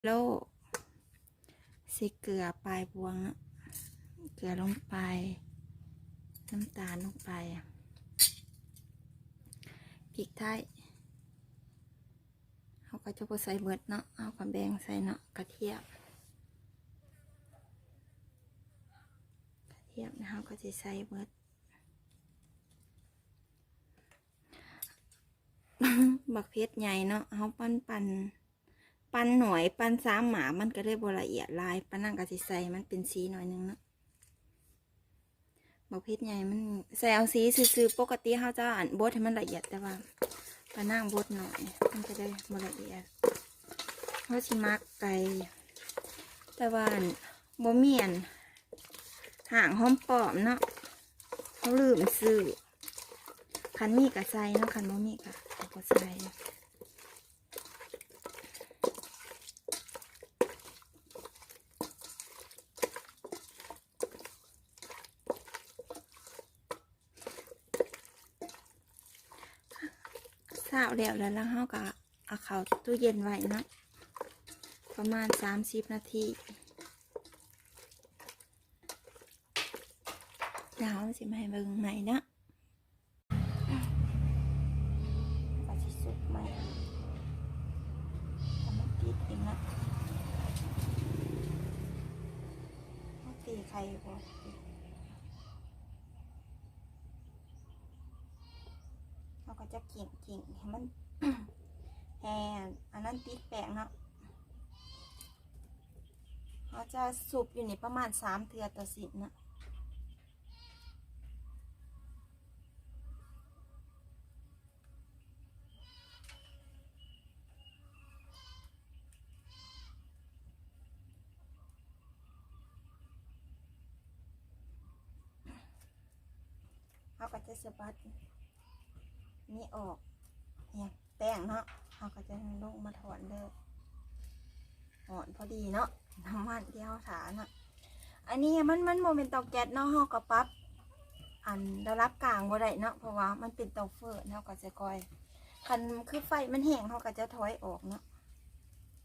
แล้วใส่เกลือปลายบวงเนาะเกลือลงไปน้ำตาลลงไปพริกไทยเขาก็จะใส่เบิดเนาะเอากระแบงใส่เนาะกระเทียมนะเขาก็จะใส่เบิด บักเพชรใหญ่เนาะเขาปั้นหน่อยปั้นซ้ำหมามันก็ได้บละเอียดลายปั้นนั่งก็จะใส่มันเป็นสีหน่อยนึงเนาะบักเพชรใหญ่มันใส่เอาสีซื่อๆปกติเขาจะบดให้มันละเอียดแต่ว่าปั้นนั่งบดหน่อยมันจะได้บละเอียดเขาชิมักไก่แต่ว่าบ่เมียนห่างหอมปอมเนาะเขาลืมซื้อคันมีกะใส่เนาะคันบ่มีกะก็ใส่เศร้าแล้วเขาก็เอาเข้าตู้เย็นไว้เนาะประมาณ30 นาทีเดี๋ยวสิมาให้เบิ่งใหม่นะก็สิสุกใหม่ทำมันติดเองนะต้องตีไข่บ่เราก็จะกิ่งให้มัน แห้งอันนั้นติดแป้งเนาะเราจะสุกอยู่นี่ประมาณ3 เทื่อต่อสิบนะเราก็จะสะบัดนี่ออกเนี่ยแป้งเนาะเราก็จะลงมาถอนเลยถอนพอดีเนาะน้ำมันที่เราถาเนาะอันนี้มันโมเป็นเตาแก๊สเนาะเราก็ปรับอันระดับกลางบ่ได้เนาะเพราะว่ามันเป็นเตาเฟืองเราก็จะคอยคันคือไฟมันแห้งเราก็จะถอยออกเนาะ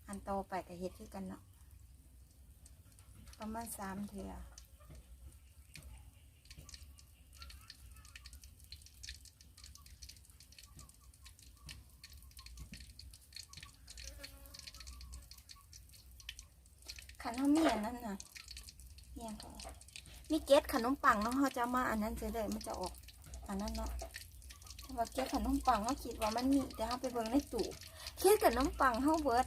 อันโตไปกับเฮ็ดคือกันเนาะประมาณ3 เทื่อขันเขาเมียนนั่นน่ะเมียนเขามีเกล็ดขนมปังเนาะเขาจะมาอันนั้นจะเลยมันจะออกอันนั้นเนาะแต่ว่าเกล็ดขนมปังเขาคิดว่ามันมีแต่เขาไปเบิ่งในตู้เกล็ดขนมปังเขาเบิด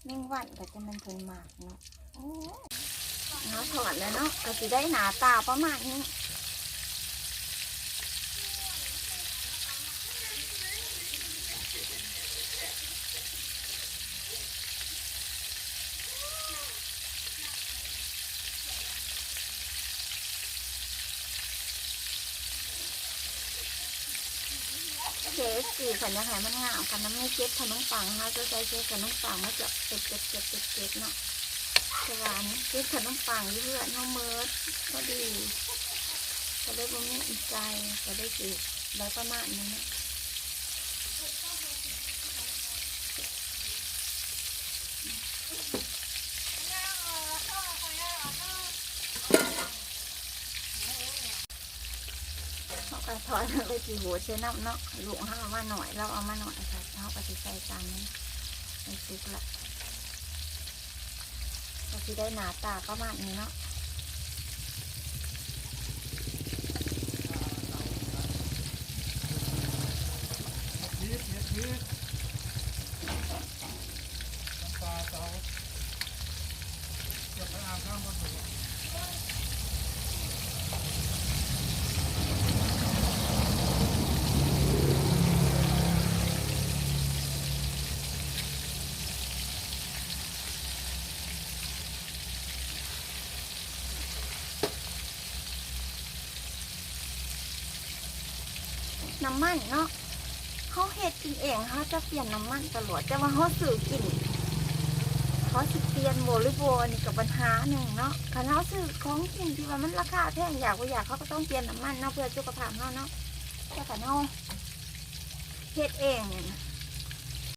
แมงวันก็จะมันเพิ่นมากเนาะโอ้เขาถอดแล้วเนาะก็จะได้หนาตาประมาณนี้เค้กสีขันยังไงมันงามขันน้ำไม่เก็บขนมปังนะคะจะใช้เค้กขนมปังมาจะเก็บเนาะจะหวานเค้กขนมปังเพื่อนน้องเมิร์ดก็ดีก็ได้บุญมีใจก็ได้สีได้ประมาณนี้นะเขาถอยเลยสีหัวเชน้ำเนาะหลวงเขาเอามาหน่อยเราเอามาหน่อยค่ะเขาก็จะใส่จานนี้เป็นซุปละก็จะได้หนาตาประมาณนี้เนาะน้ำมันเนาะเขาเฮ็ดกินเองเขาจะเปลี่ยนน้ำมันตลอดแต่ว่าเขาซื้อกินเขาสิเปลี่ยนโบหรือโบนี่กับปัญหาหนึ่งเนาะคันเขาซื้อของกินที่ว่ามันราคาแพงอยากเขาก็ต้องเปลี่ยนน้ำมันเนาะเพื่อสุขภาพเนาะแต่คันเขาเฮ็ดเอง